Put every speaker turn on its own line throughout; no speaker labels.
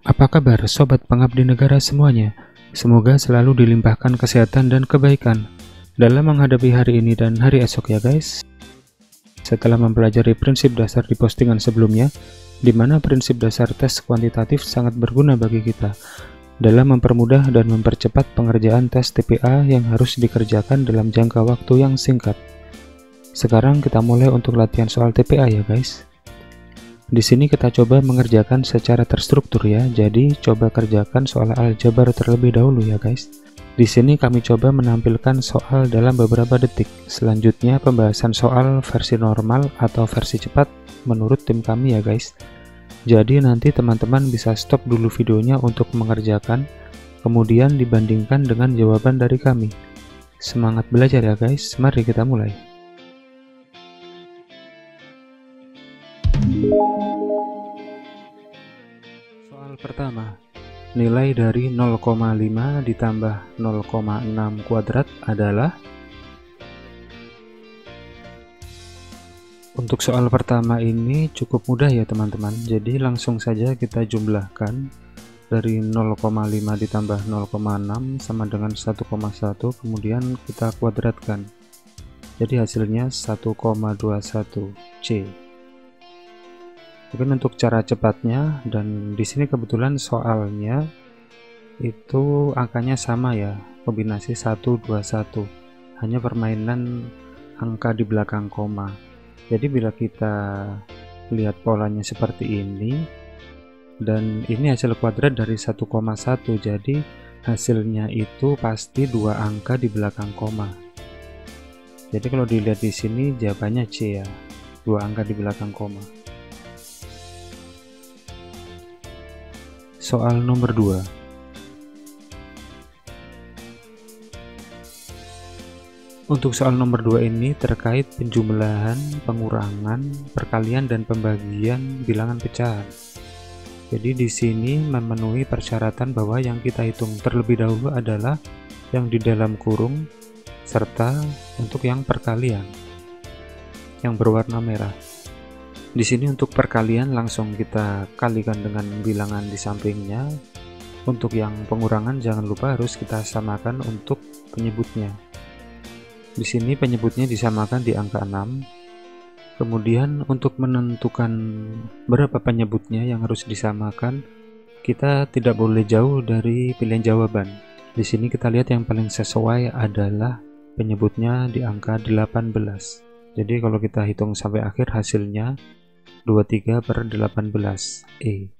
Apa kabar sobat pengabdi negara semuanya? Semoga selalu dilimpahkan kesehatan dan kebaikan dalam menghadapi hari ini dan hari esok ya guys. Setelah mempelajari prinsip dasar di postingan sebelumnya, di mana prinsip dasar tes kuantitatif sangat berguna bagi kita dalam mempermudah dan mempercepat pengerjaan tes TPA yang harus dikerjakan dalam jangka waktu yang singkat. Sekarang kita mulai untuk latihan soal TPA ya guys. Di sini kita coba mengerjakan secara terstruktur ya. Jadi coba kerjakan soal aljabar terlebih dahulu ya guys. Di sini kami coba menampilkan soal dalam beberapa detik. Selanjutnya pembahasan soal versi normal atau versi cepat menurut tim kami ya guys. Jadi nanti teman-teman bisa stop dulu videonya untuk mengerjakan, kemudian dibandingkan dengan jawaban dari kami. Semangat belajar ya guys, mari kita mulai. Soal pertama, nilai dari 0,5 ditambah 0,6 kuadrat adalah. Untuk soal pertama ini cukup mudah ya teman-teman, jadi langsung saja kita jumlahkan. Dari 0,5 ditambah 0,6 sama dengan 1,1, kemudian kita kuadratkan, jadi hasilnya 1,21 C. Mungkin untuk cara cepatnya, dan di sini kebetulan soalnya itu angkanya sama ya, kombinasi 1, 2, 1, hanya permainan angka di belakang koma. Jadi bila kita lihat polanya seperti ini, dan ini hasil kuadrat dari 1,1, jadi hasilnya itu pasti 2 angka di belakang koma. Jadi kalau dilihat di sini jawabannya C ya, 2 angka di belakang koma. Soal nomor 2. Untuk soal nomor 2 ini terkait penjumlahan, pengurangan, perkalian dan pembagian bilangan pecahan. Jadi di sini memenuhi persyaratan bahwa yang kita hitung terlebih dahulu adalah yang di dalam kurung serta untuk yang perkalian yang berwarna merah. Di sini untuk perkalian langsung kita kalikan dengan bilangan di sampingnya. Untuk yang pengurangan jangan lupa harus kita samakan untuk penyebutnya. Di sini penyebutnya disamakan di angka 6. Kemudian untuk menentukan berapa penyebutnya yang harus disamakan, kita tidak boleh jauh dari pilihan jawaban. Di sini kita lihat yang paling sesuai adalah penyebutnya di angka 18. Jadi kalau kita hitung sampai akhir hasilnya 23/18 E.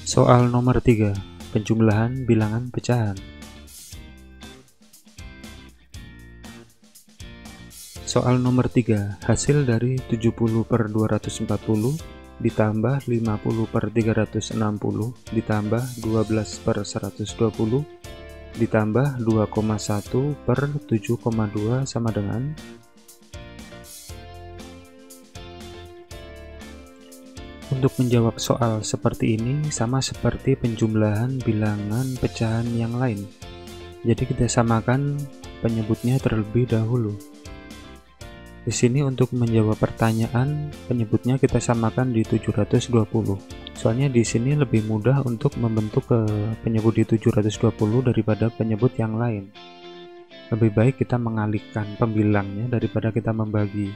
Soal nomor 3, penjumlahan bilangan pecahan. Soal nomor 3, hasil dari 70/240 ditambah 50/360 ditambah 12/120 ditambah 2,1/7,2 sama dengan. Untuk menjawab soal seperti ini sama seperti penjumlahan bilangan pecahan yang lain. Jadi kita samakan penyebutnya terlebih dahulu. Di sini untuk menjawab pertanyaan, penyebutnya kita samakan di 720. Soalnya di sini lebih mudah untuk membentuk penyebut di 720 daripada penyebut yang lain. Lebih baik kita mengalihkan pembilangnya daripada kita membagi.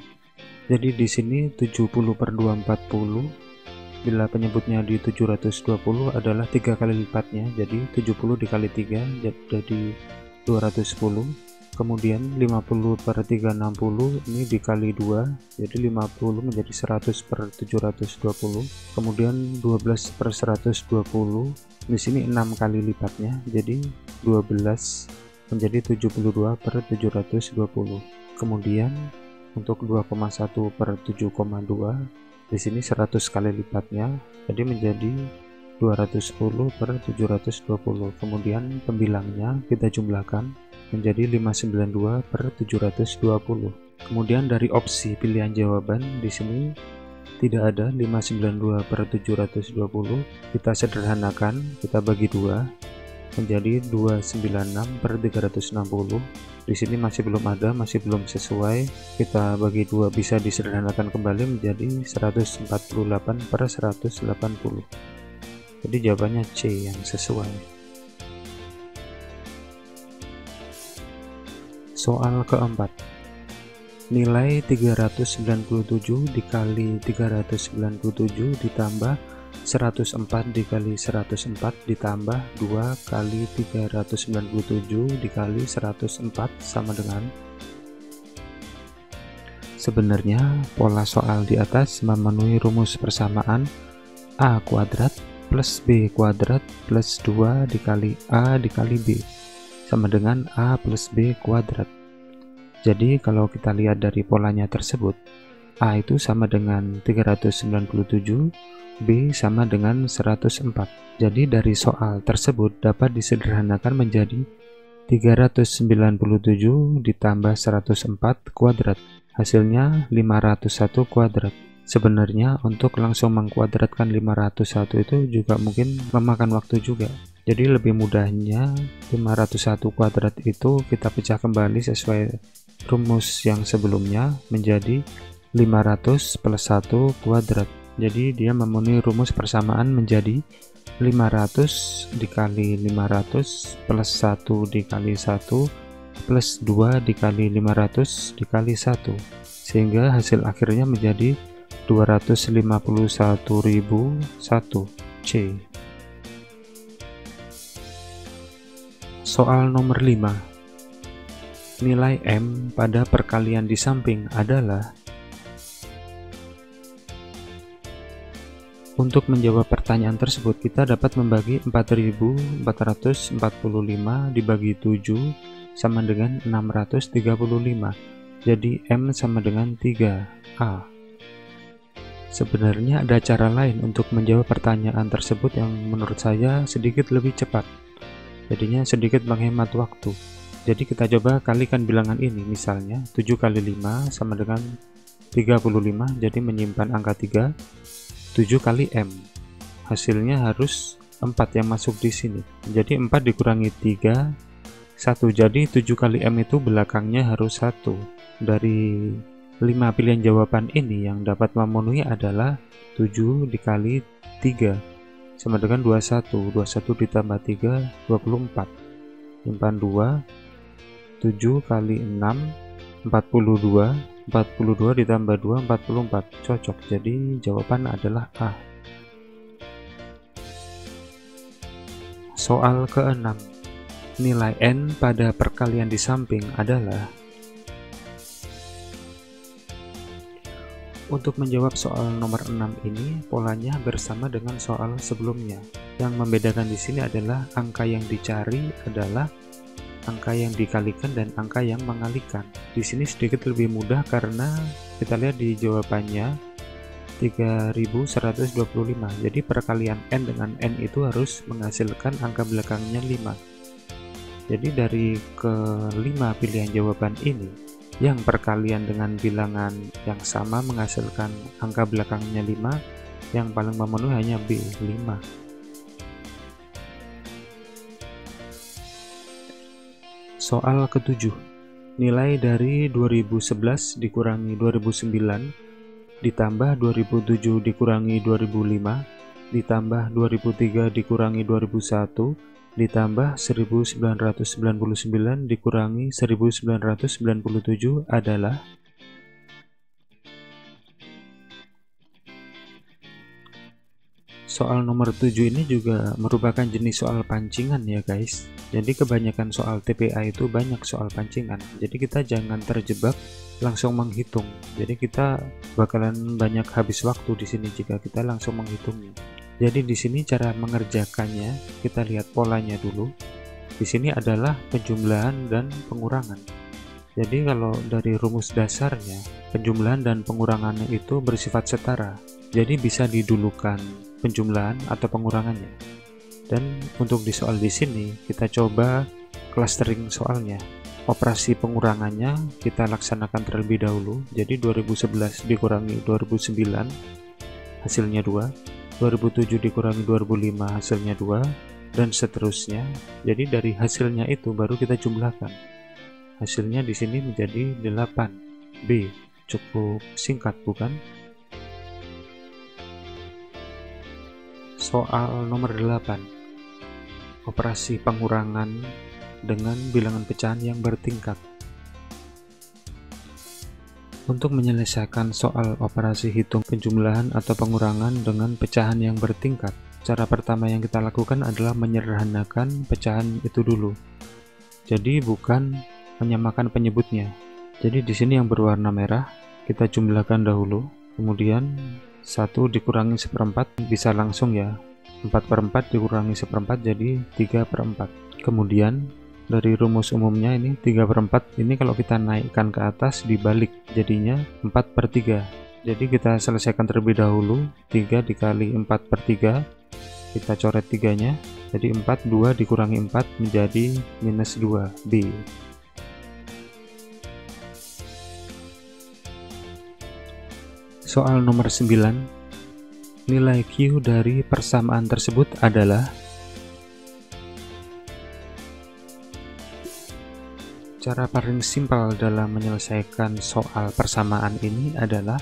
Jadi di sini 70/240, bila penyebutnya di 720 adalah 3 kali lipatnya, jadi 70 dikali 3 jadi 210. Kemudian 50/360 ini dikali 2, jadi 50 menjadi 100/720. Kemudian 12/120, di sini 6 kali lipatnya, jadi 12 menjadi 72/720. Kemudian untuk 2,1/7,2, di sini 100 kali lipatnya, jadi menjadi 210/720. Kemudian pembilangnya kita jumlahkan menjadi 592/720. Kemudian dari opsi pilihan jawaban di sini tidak ada 592/720. Kita sederhanakan, kita bagi 2. menjadi 296 per 360. Di sini masih belum ada, masih belum sesuai. Kita bagi 2 bisa disederhanakan kembali menjadi 148 per 180. Jadi jawabannya C yang sesuai. Soal keempat. Nilai 397 dikali 397 ditambah 104 dikali 104 ditambah 2 kali 397 dikali 104 sama dengan. Sebenarnya pola soal di atas memenuhi rumus persamaan A kuadrat plus B kuadrat plus 2 dikali A dikali B sama dengan A plus B kuadrat. Jadi kalau kita lihat dari polanya tersebut, A itu sama dengan 397, B sama dengan 104. Jadi dari soal tersebut dapat disederhanakan menjadi 397 ditambah 104 kuadrat. Hasilnya 501 kuadrat. Sebenarnya untuk langsung mengkuadratkan 501 itu juga mungkin memakan waktu juga. Jadi lebih mudahnya 501 kuadrat itu kita pecah kembali sesuai rumus yang sebelumnya menjadi 500 plus 1 kuadrat. Jadi dia memenuhi rumus persamaan menjadi 500 dikali 500 plus 1 dikali 1 plus 2 dikali 500 dikali 1, sehingga hasil akhirnya menjadi 251.001 C. Soal nomor 5. Nilai M pada perkalian di samping adalah. Untuk menjawab pertanyaan tersebut, kita dapat membagi 4.445 dibagi 7 sama dengan 635. Jadi M sama dengan 3A. Sebenarnya ada cara lain untuk menjawab pertanyaan tersebut yang menurut saya sedikit lebih cepat. Jadinya sedikit menghemat waktu. Jadi kita coba kalikan bilangan ini, misalnya 7 kali 5 sama dengan 35, jadi menyimpan angka 3. 7 kali M, hasilnya harus 4 yang masuk di sini. Jadi 4 dikurangi 3, 1. Jadi 7 kali M itu belakangnya harus 1. Dari 5 pilihan jawaban ini yang dapat memenuhi adalah 7 dikali 3 sama dengan 21. 21 ditambah 3, 24. Simpan 2, 7 kali 6, 42. 42 ditambah 2, 44. Cocok. Jadi jawaban adalah A. Soal ke-6. Nilai N pada perkalian di samping adalah. Untuk menjawab soal nomor 6 ini, polanya bersama dengan soal sebelumnya. Yang membedakan di sini adalah angka yang dicari adalah angka yang dikalikan dan angka yang mengalikan. Di sini sedikit lebih mudah karena kita lihat di jawabannya 3125. Jadi perkalian N dengan N itu harus menghasilkan angka belakangnya 5. Jadi dari ke-5 pilihan jawaban ini, yang perkalian dengan bilangan yang sama menghasilkan angka belakangnya 5, yang paling memenuhi hanya B, 5. Soal ke-7. Nilai dari 2011 dikurangi 2009 ditambah 2007 dikurangi 2005 ditambah 2003 dikurangi 2001 ditambah 1999 dikurangi 1997 adalah. Soal nomor 7 ini juga merupakan jenis soal pancingan ya guys. Jadi kebanyakan soal TPA itu banyak soal pancingan. Jadi kita jangan terjebak langsung menghitung. Jadi kita bakalan banyak habis waktu di sini jika kita langsung menghitungnya. Jadi di sini cara mengerjakannya, kita lihat polanya dulu. Di sini adalah penjumlahan dan pengurangan. Jadi kalau dari rumus dasarnya, penjumlahan dan pengurangannya itu bersifat setara. Jadi bisa didulukan penjumlahan atau pengurangannya. Dan untuk di soal di sini kita coba clustering soalnya. Operasi pengurangannya kita laksanakan terlebih dahulu. Jadi 2011 dikurangi 2009 hasilnya 2, 2007 dikurangi 2005 hasilnya 2, dan seterusnya. Jadi dari hasilnya itu baru kita jumlahkan. Hasilnya di sini menjadi 8B. Cukup singkat, bukan? Soal nomor 8. Operasi pengurangan dengan bilangan pecahan yang bertingkat. Untuk menyelesaikan soal operasi hitung penjumlahan atau pengurangan dengan pecahan yang bertingkat, cara pertama yang kita lakukan adalah menyederhanakan pecahan itu dulu. Jadi bukan menyamakan penyebutnya. Jadi di sini yang berwarna merah kita jumlahkan dahulu, kemudian 1 dikurangi 1/4 bisa langsung ya. 4/4 dikurangi 1/4 jadi 3/4. Kemudian dari rumus umumnya ini 3/4 ini kalau kita naikkan ke atas dibalik jadinya 4/3. Jadi kita selesaikan terlebih dahulu. 3 dikali 4/3, kita coret 3-nya, jadi 4. 2 dikurangi 4 menjadi -2B. Soal nomor 9. Nilai Q dari persamaan tersebut adalah. Cara paling simpel dalam menyelesaikan soal persamaan ini adalah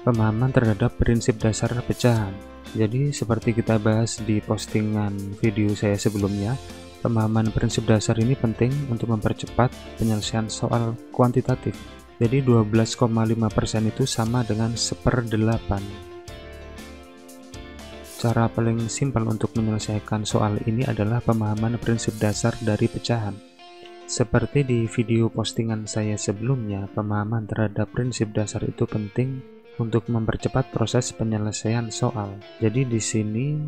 pemahaman terhadap prinsip dasar pecahan. Jadi seperti kita bahas di postingan video saya sebelumnya, pemahaman prinsip dasar ini penting untuk mempercepat penyelesaian soal kuantitatif. Jadi 12,5% itu sama dengan 1/8. Cara paling simpel untuk menyelesaikan soal ini adalah pemahaman prinsip dasar dari pecahan. Seperti di video postingan saya sebelumnya, pemahaman terhadap prinsip dasar itu penting untuk mempercepat proses penyelesaian soal. Jadi di sini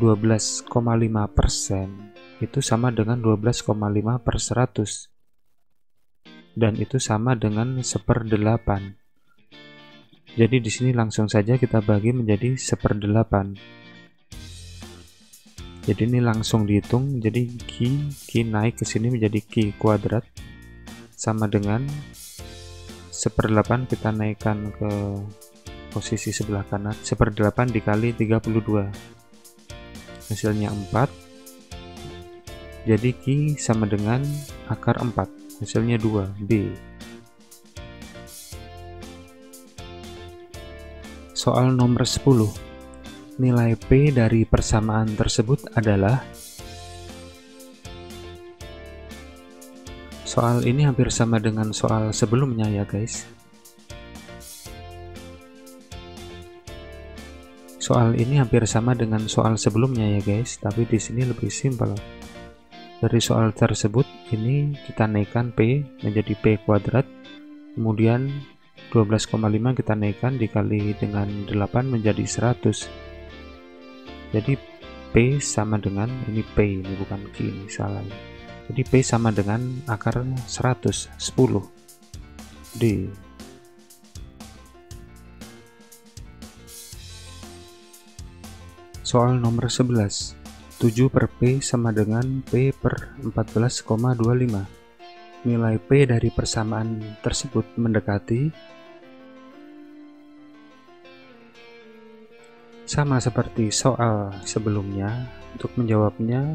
12,5% itu sama dengan 12,5/100. Dan itu sama dengan 1/8. Jadi di sini langsung saja kita bagi menjadi 1/8. Jadi ini langsung dihitung, jadi Q naik ke sini menjadi Q kuadrat sama dengan 1/8 kita naikkan ke posisi sebelah kanan. 1/8 dikali 32. Hasilnya 4. Jadi Q sama dengan akar 4. Hasilnya 2B. Soal nomor 10. Nilai P dari persamaan tersebut adalah. Soal ini hampir sama dengan soal sebelumnya ya guys. Soal ini hampir sama dengan soal sebelumnya ya guys, tapi di sini lebih simpel. Dari soal tersebut ini kita naikkan P menjadi P kuadrat, kemudian 12,5 kita naikkan dikali dengan 8 menjadi 100. Jadi P sama dengan, ini P ini bukan Q, ini salah. Jadi P sama dengan akar 100, 10 D. Soal nomor 11. 7 per P sama dengan P per 14,25. Nilai P dari persamaan tersebut mendekati. Sama seperti soal sebelumnya, untuk menjawabnya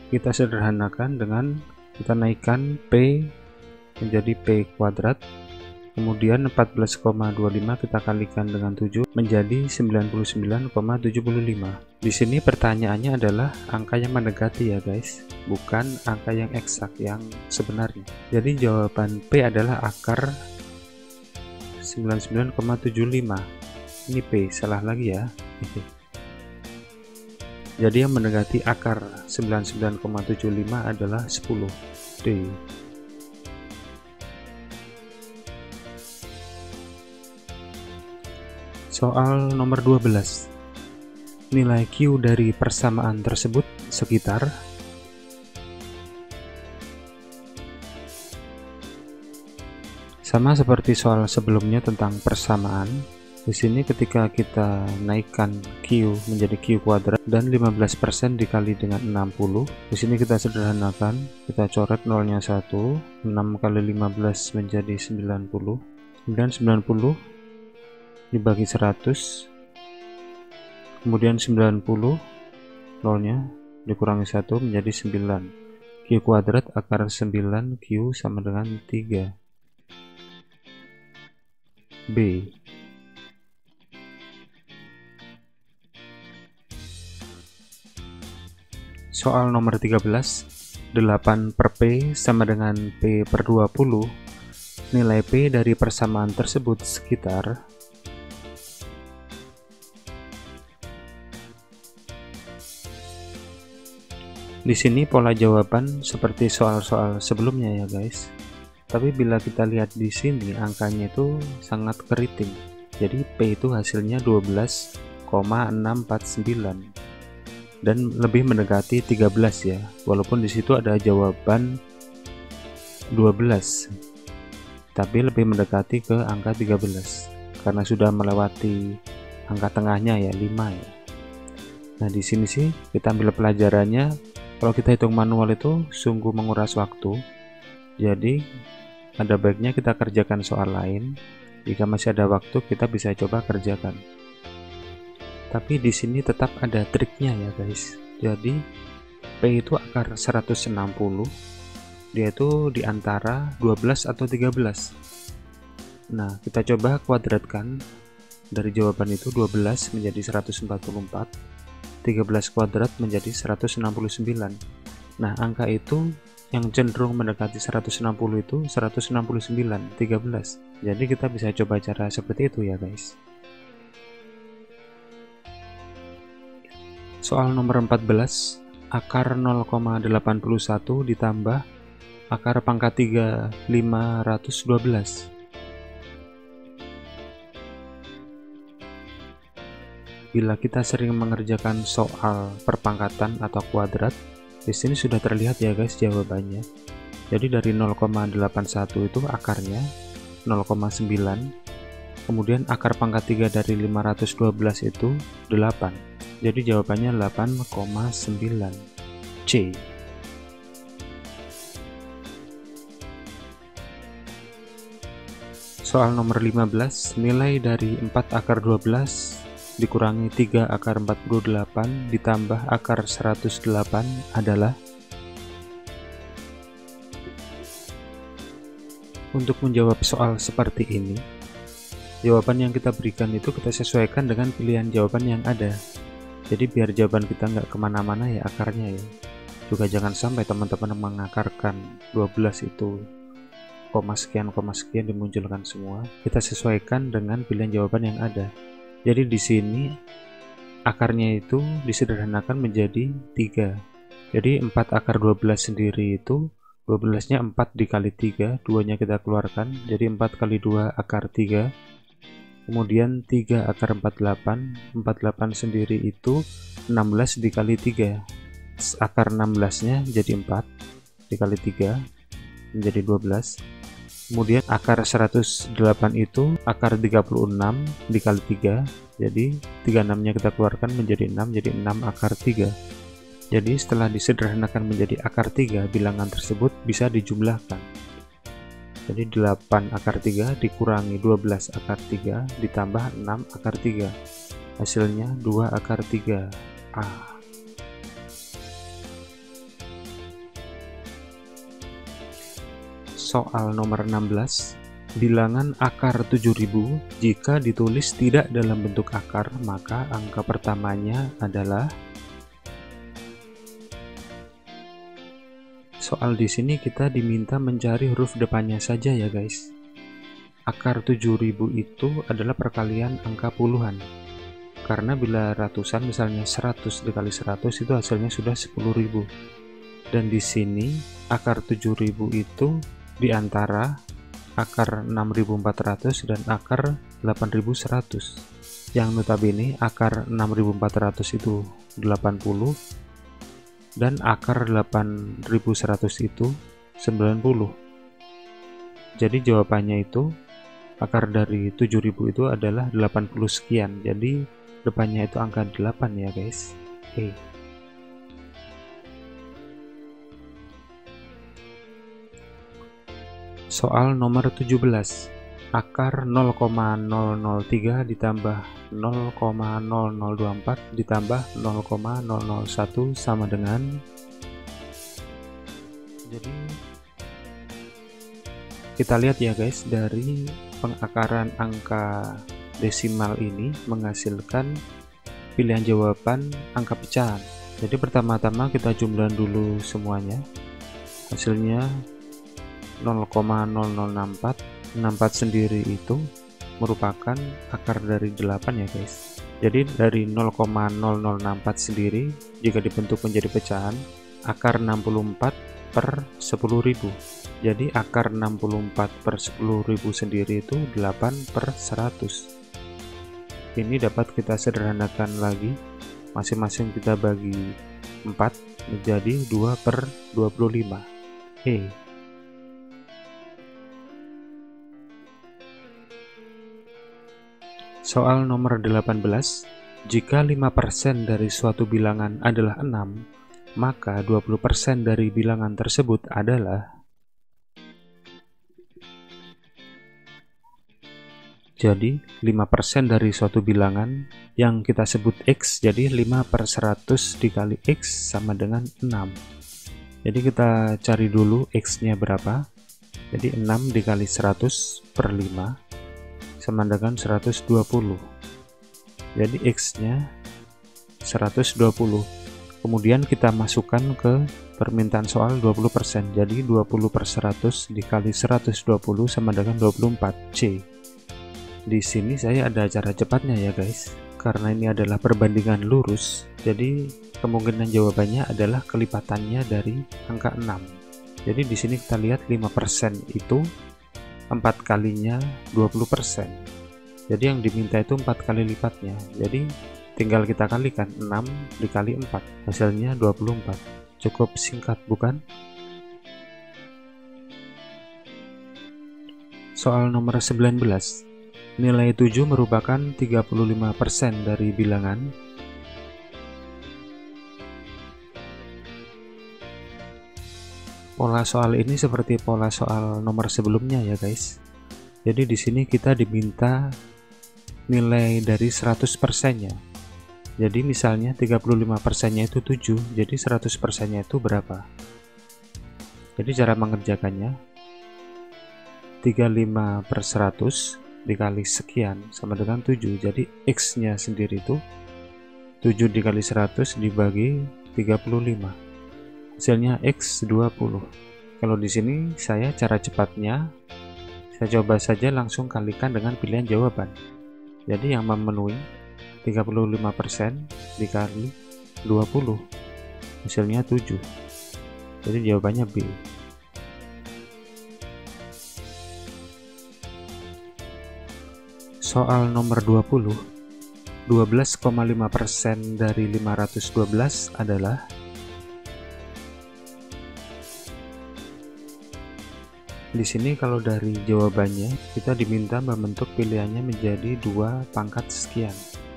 kita sederhanakan dengan kita naikkan P menjadi P kuadrat, kemudian 14,25 kita kalikan dengan 7 menjadi 99,75. Di sini pertanyaannya adalah angka yang mendekati ya guys, bukan angka yang eksak yang sebenarnya. Jadi jawaban P adalah akar 99,75. Ini P, salah lagi ya. Jadi yang mendekati akar 99,75 adalah 10 D. Soal nomor 12. Nilai Q dari persamaan tersebut sekitar. Sama seperti soal sebelumnya tentang persamaan. Di sini ketika kita naikkan Q menjadi Q kuadrat dan 15% dikali dengan 60, di sini kita sederhanakan, kita coret nolnya 1, 6 kali 15 menjadi 90, kemudian 90 dibagi 100, kemudian 90 nolnya dikurangi 1 menjadi 9. Q kuadrat akar 9 Q sama dengan 3. B. Soal nomor 13. 8 per P sama dengan P per 20. Nilai P dari persamaan tersebut sekitar. Di sini pola jawaban seperti soal-soal sebelumnya ya guys. Tapi bila kita lihat di sini angkanya itu sangat keriting. Jadi P itu hasilnya 12,649 dan lebih mendekati 13 ya. Walaupun di situ ada jawaban 12. Tapi lebih mendekati ke angka 13 karena sudah melewati angka tengahnya ya 5 ya. Nah, di sini sih kita ambil pelajarannya. Kalau kita hitung manual itu sungguh menguras waktu. Jadi ada baiknya kita kerjakan soal lain. Jika masih ada waktu, kita bisa coba kerjakan. Tapi di sini tetap ada triknya ya guys. Jadi P itu akar 160. Dia itu di antara 12 atau 13. Nah, kita coba kuadratkan. Dari jawaban itu 12 menjadi 144. 13 kuadrat menjadi 169. Nah, angka itu yang cenderung mendekati 160 itu 169, 13. Jadi kita bisa coba cara seperti itu ya guys. Soal nomor 14, akar 0,81 ditambah akar pangkat 3 512. Bila kita sering mengerjakan soal perpangkatan atau kuadrat, di sini sudah terlihat ya guys jawabannya. Jadi dari 0,81 itu akarnya 0,9. Kemudian akar pangkat 3 dari 512 itu 8. Jadi jawabannya 8,9. C. Soal nomor 15, nilai dari 4 akar 12 dikurangi 3 akar 48 ditambah akar 108 adalah. Untuk menjawab soal seperti ini, jawaban yang kita berikan itu kita sesuaikan dengan pilihan jawaban yang ada. Jadi biar jawaban kita nggak kemana-mana ya akarnya ya. Juga jangan sampai teman-teman mengakarkan 12 itu koma sekian dimunculkan semua. Kita sesuaikan dengan pilihan jawaban yang ada. Jadi di sini akarnya itu disederhanakan menjadi 3. Jadi 4 akar 12 sendiri itu 12-nya 4 dikali 3, 2-nya kita keluarkan. Jadi 4 kali 2 akar 3. Kemudian 3 akar 48. 48 sendiri itu 16 dikali 3. Akar 16-nya jadi 4 dikali 3 menjadi 12. Kemudian akar 108 itu akar 36 dikali 3. Jadi 36-nya kita keluarkan menjadi 6, jadi 6 akar 3. Jadi setelah disederhanakan menjadi akar 3, bilangan tersebut bisa dijumlahkan. Jadi 8 akar 3 dikurangi 12 akar 3 ditambah 6 akar 3. Hasilnya 2 akar 3. A. Soal nomor 16. Bilangan akar 7000 jika ditulis tidak dalam bentuk akar, maka angka pertamanya adalah. Soal di sini kita diminta mencari huruf depannya saja ya guys. Akar 7000 itu adalah perkalian angka puluhan. Karena bila ratusan misalnya 100 dikali 100 itu hasilnya sudah 10.000. Dan di sini akar 7000 itu di antara akar 6400 dan akar 8100. Yang notabene akar 6400 itu 80 dan akar 8100 itu 90. Jadi jawabannya itu akar dari 7000 itu adalah 80 sekian. Jadi depannya itu angka 8 ya guys. Oke. Soal nomor 17. akar 0,003 ditambah 0,0024 ditambah 0,001 sama dengan, jadi kita lihat ya guys, dari pengakaran angka desimal ini menghasilkan pilihan jawaban angka pecahan. Jadi pertama-tama kita jumlahan dulu semuanya, hasilnya 0,0064. 64 sendiri itu merupakan akar dari 8 ya guys. Jadi dari 0,0064 sendiri jika dibentuk menjadi pecahan, akar 64 per 10.000. Jadi akar 64 per 10.000 sendiri itu 8 per 100. Ini dapat kita sederhanakan lagi, masing-masing kita bagi 4 menjadi 2 per 25. Soal nomor 18, jika 5% dari suatu bilangan adalah 6, maka 20% dari bilangan tersebut adalah. Jadi 5% dari suatu bilangan yang kita sebut X, jadi 5 per 100 dikali X sama dengan 6. Jadi kita cari dulu X-nya berapa. Jadi 6 dikali 100 per 5 sama dengan 120. Jadi X-nya 120. Kemudian kita masukkan ke permintaan soal 20%. Jadi 20 per 100 dikali 120 sama dengan 24. C. Di sini saya ada cara cepatnya ya guys. Karena ini adalah perbandingan lurus, jadi kemungkinan jawabannya adalah kelipatannya dari angka 6. Jadi di sini kita lihat 5% itu 4 kalinya 20%. Jadi yang diminta itu 4 kali lipatnya. Jadi tinggal kita kalikan 6 dikali 4, hasilnya 24. Cukup singkat bukan? Soal nomor 19. Nilai 7 merupakan 35% dari bilangan. Pola soal ini seperti pola soal nomor sebelumnya ya guys. Jadi di sini kita diminta nilai dari 100%-nya. Jadi misalnya 35%-nya itu 7, jadi 100%-nya itu berapa? Jadi cara mengerjakannya 35 per 100 dikali sekian sama dengan 7. Jadi X-nya sendiri itu 7 dikali 100 dibagi 35. Hasilnya X 20. Kalau di sini saya cara cepatnya saya coba saja langsung kalikan dengan pilihan jawaban. Jadi yang memenuhi 35% dikali 20. Hasilnya 7. Jadi jawabannya B. Soal nomor 20. 12,5% dari 512 adalah. Di sini kalau dari jawabannya kita diminta membentuk pilihannya menjadi 2 pangkat sekian.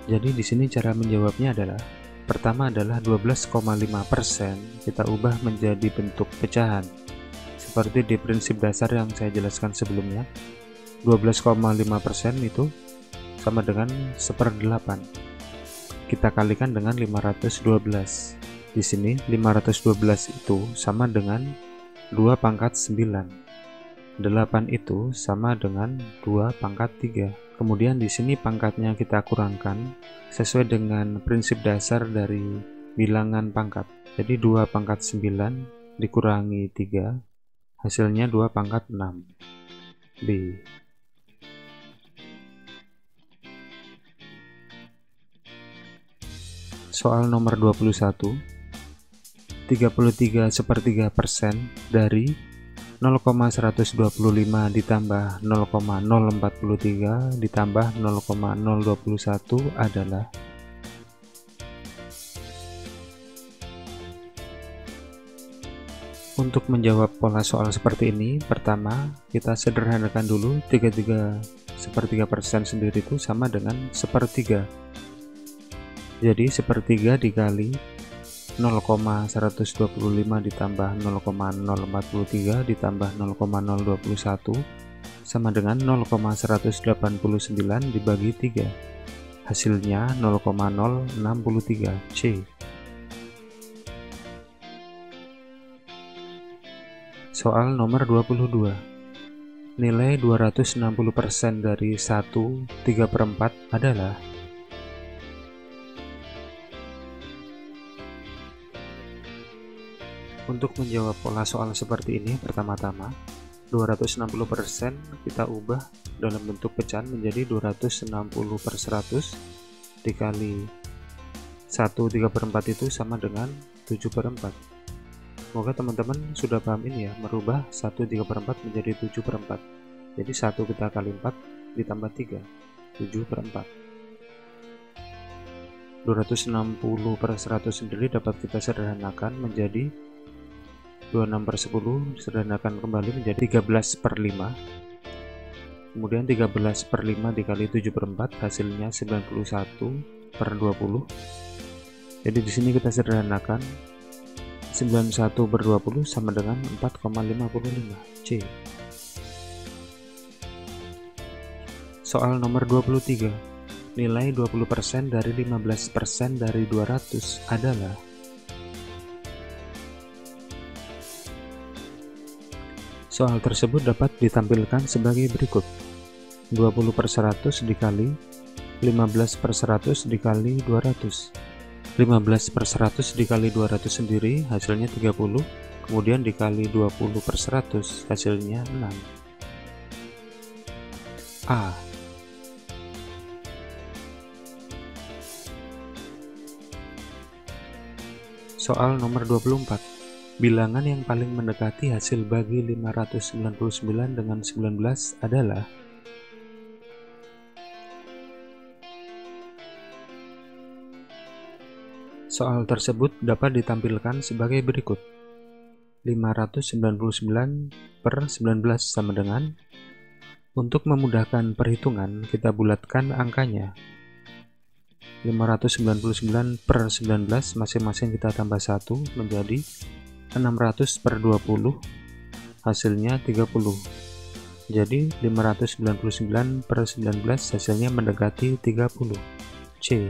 Jadi di sini cara menjawabnya adalah, pertama adalah 12,5% kita ubah menjadi bentuk pecahan. Seperti di prinsip dasar yang saya jelaskan sebelumnya, 12,5% itu sama dengan 1/8. Kita kalikan dengan 512. Di sini 512 itu sama dengan 2 pangkat 9. 8 itu sama dengan 2 pangkat 3. Kemudian di sini pangkatnya kita kurangkan sesuai dengan prinsip dasar dari bilangan pangkat. Jadi 2 pangkat 9 dikurangi 3, hasilnya 2 pangkat 6. B. Soal nomor 21. 33/3% dari 0,125 ditambah 0,043 ditambah 0,021 adalah. Untuk menjawab pola soal seperti ini, pertama kita sederhanakan dulu. 33/3% sendiri itu sama dengan 1/3. Jadi 1/3 dikali 0,125 ditambah 0,043 ditambah 0,021 sama dengan 0,189 dibagi 3. Hasilnya 0,063 C. Soal nomor 22. Nilai 260% dari 1/3/4 adalah. Untuk menjawab pola soal seperti ini, pertama-tama 260% kita ubah dalam bentuk pecahan menjadi 260/100 dikali 1/3/4 itu sama dengan 7/4. Semoga teman-teman sudah paham ini ya, merubah 1/3/4 menjadi 7/4. Jadi 1 kita kali 4 ditambah 3, 7/4. 260/100 sendiri dapat kita sederhanakan menjadi 26/10, sederhanakan kembali menjadi 13/5. Kemudian 13/5 dikali 7/4 hasilnya 91/20. Jadi di sini kita sederhanakan 91/20 sama dengan 4,55 C. Soal nomor 23. Nilai 20% dari 15% dari 200 adalah. Soal tersebut dapat ditampilkan sebagai berikut. 20/100 dikali 15/100 dikali 200. 15/100 dikali 200 sendiri hasilnya 30, kemudian dikali 20/100 hasilnya 6. A. Soal nomor 24. Bilangan yang paling mendekati hasil bagi 599 dengan 19 adalah. Soal tersebut dapat ditampilkan sebagai berikut. 599/19 sama dengan. Untuk memudahkan perhitungan, kita bulatkan angkanya. 599/19 masing-masing kita tambah 1 menjadi 600/20, hasilnya 30. Jadi 599/19 hasilnya mendekati 30 C.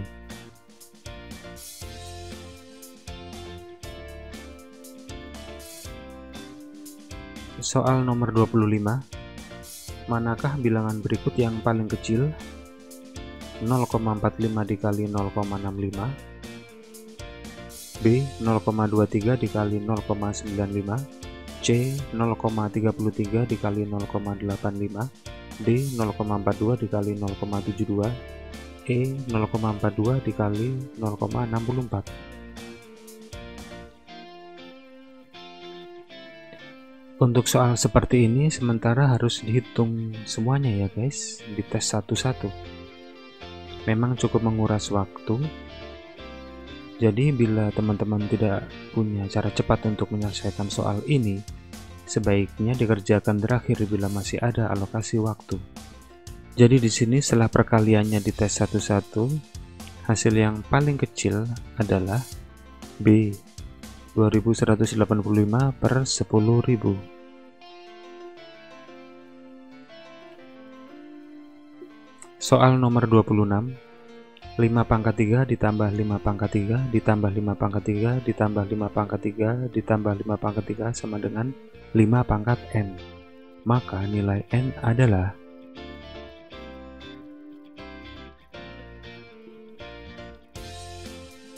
Soal nomor 25. Manakah bilangan berikut yang paling kecil? 0,45 dikali 0,65, B 0,23 dikali 0,95, C 0,33 dikali 0,85, D 0,42 dikali 0,72, E 0,42 dikali 0,64. Untuk soal seperti ini sementara harus dihitung semuanya ya guys, dites satu-satu. Memang cukup menguras waktu. Jadi bila teman-teman tidak punya cara cepat untuk menyelesaikan soal ini, sebaiknya dikerjakan terakhir bila masih ada alokasi waktu. Jadi di sini setelah perkaliannya dites satu-satu, hasil yang paling kecil adalah B 2185/10.000. Soal nomor 26. 5/3 ditambah 5/3 ditambah 5/3 ditambah 5/3 ditambah 5/3 sama dengan 5/n. Maka nilai n adalah.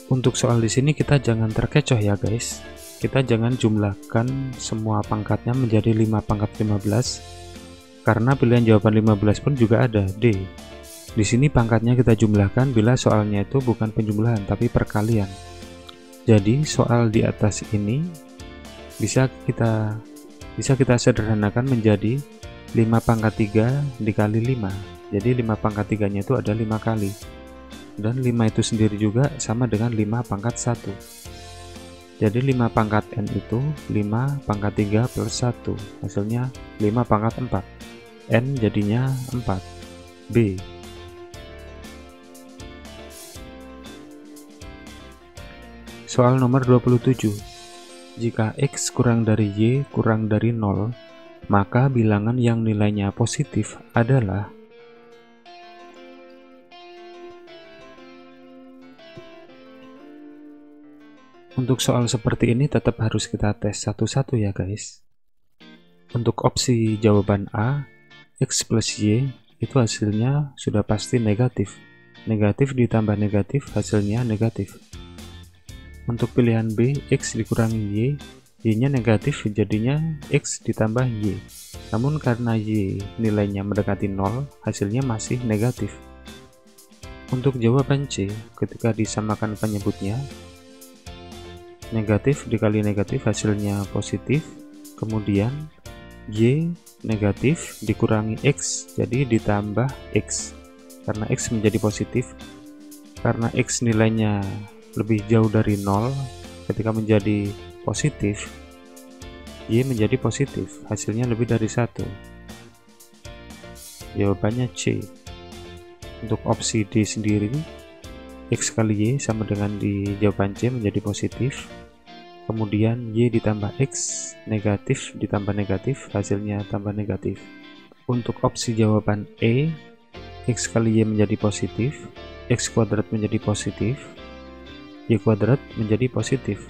Untuk soal di sini kita jangan terkecoh ya guys. Kita jangan jumlahkan semua pangkatnya menjadi 5/15, karena pilihan jawaban 15 pun juga ada D. Di sini pangkatnya kita jumlahkan bila soalnya itu bukan penjumlahan tapi perkalian. Jadi soal di atas ini bisa kita sederhanakan menjadi 5/3 dikali 5. Jadi 5/3-nya itu ada 5 kali. Dan 5 itu sendiri juga sama dengan 5/1. Jadi 5/n itu 5/3 plus 1. Hasilnya 5/4. N jadinya 4. B. Soal nomor 27. Jika X kurang dari Y kurang dari 0, maka bilangan yang nilainya positif adalah Untuk soal seperti ini tetap harus kita tes satu-satu ya guys. Untuk opsi jawaban A, X plus Y itu hasilnya sudah pasti negatif. Negatif ditambah negatif hasilnya negatif. Untuk pilihan B, X dikurangi Y, Y-nya negatif jadinya X ditambah Y. Namun karena Y nilainya mendekati 0, hasilnya masih negatif. Untuk jawaban C, ketika disamakan penyebutnya, negatif dikali negatif hasilnya positif, kemudian Y negatif dikurangi X jadi ditambah X, karena X menjadi positif. Karena X nilainya lebih jauh dari 0, ketika menjadi positif, Y menjadi positif, hasilnya lebih dari 1. Jawabannya C. Untuk opsi D sendiri, X kali Y sama dengan di jawaban C menjadi positif, kemudian Y ditambah X negatif ditambah negatif hasilnya tambah negatif. Untuk opsi jawaban E, X kali Y menjadi positif, X kuadrat menjadi positif, Y kuadrat menjadi positif.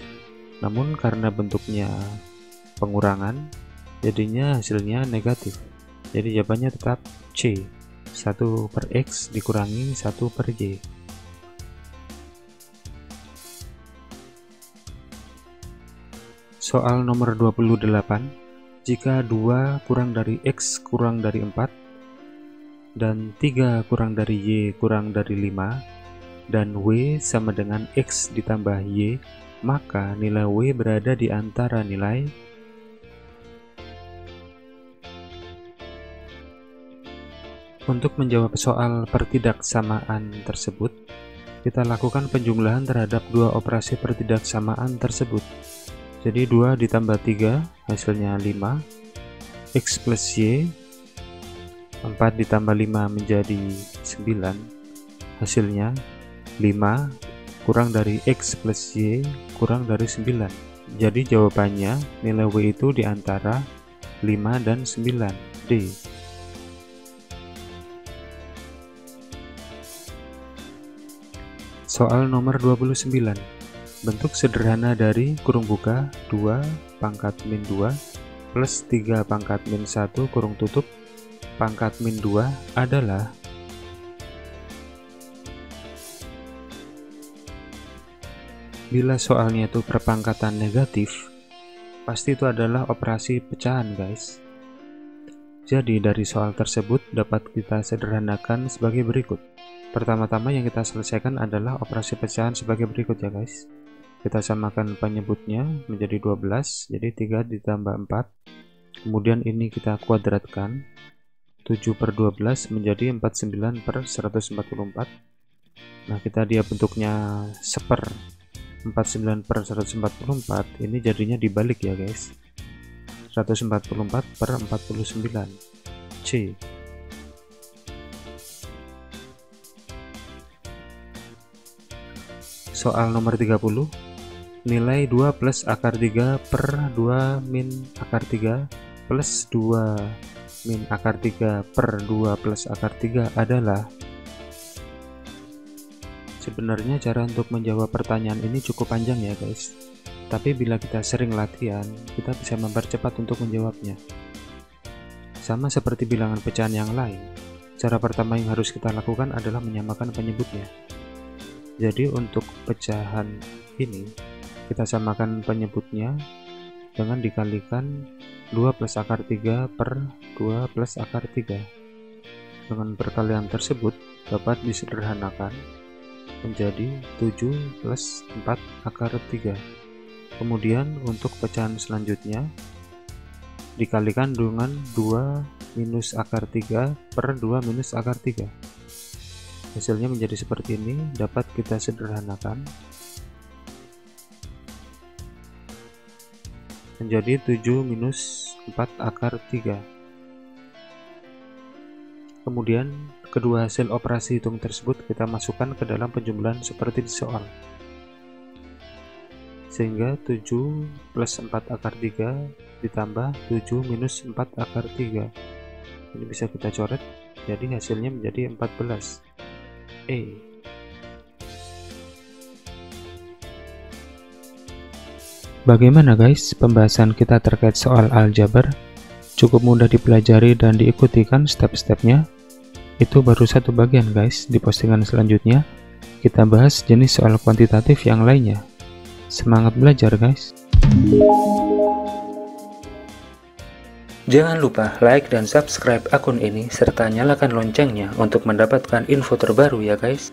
Namun karena bentuknya pengurangan, jadinya hasilnya negatif. Jadi jawabannya tetap C, 1 per X dikurangi 1 per Y. Soal nomor 28, jika 2 kurang dari X kurang dari 4, dan 3 kurang dari Y kurang dari 5, dan W sama dengan X ditambah Y, maka nilai W berada di antara nilai Untuk menjawab soal pertidaksamaan tersebut, kita lakukan penjumlahan terhadap dua operasi pertidaksamaan tersebut. Jadi 2 ditambah 3 hasilnya 5, X plus Y, 4 ditambah 5 menjadi 9, hasilnya 5 kurang dari X plus Y kurang dari 9. Jadi jawabannya nilai W itu di antara 5 dan 9, D. Soal nomor 29. Bentuk sederhana dari kurung buka 2 pangkat min 2 plus 3 pangkat min 1 kurung tutup pangkat min 2 adalah bila soalnya itu perpangkatan negatif, pasti itu adalah operasi pecahan guys. Jadi dari soal tersebut dapat kita sederhanakan sebagai berikut. Pertama-tama yang kita selesaikan adalah operasi pecahan sebagai berikut ya guys. Kita samakan penyebutnya menjadi 12, jadi 3 ditambah 4. Kemudian ini kita kuadratkan, 7 per 12 menjadi 49 per 144. Nah kita dia bentuknya seper, 49 per 144, ini jadinya dibalik ya guys, 144 per 49, C. Soal nomor 30, nilai 2 plus akar 3 per 2 min akar 3 plus 2 min akar 3 per 2 plus akar 3 adalah. Sebenarnya cara untuk menjawab pertanyaan ini cukup panjang ya guys, tapi bila kita sering latihan, kita bisa mempercepat untuk menjawabnya. Sama seperti bilangan pecahan yang lain, cara pertama yang harus kita lakukan adalah menyamakan penyebutnya. Jadi untuk pecahan ini, kita samakan penyebutnya dengan dikalikan 2 plus akar 3 per 2 plus akar 3. Dengan perkalian tersebut dapat disederhanakan menjadi 7 plus 4 akar 3. Kemudian untuk pecahan selanjutnya dikalikan dengan 2 minus akar 3 per 2 minus akar 3. Hasilnya menjadi seperti ini, dapat kita sederhanakan menjadi 7 minus 4 akar 3. Kemudian kedua hasil operasi hitung tersebut kita masukkan ke dalam penjumlahan seperti di soal. sehingga 7 plus 4 akar 3 ditambah 7 minus 4 akar 3. Ini bisa kita coret, jadi hasilnya menjadi 14. Bagaimana guys pembahasan kita terkait soal aljabar? Cukup mudah dipelajari dan diikuti kan step-stepnya? Itu baru satu bagian guys. Di postingan selanjutnya kita bahas jenis soal kuantitatif yang lainnya. Semangat belajar guys. Jangan lupa like dan subscribe akun ini serta nyalakan loncengnya untuk mendapatkan info terbaru ya guys.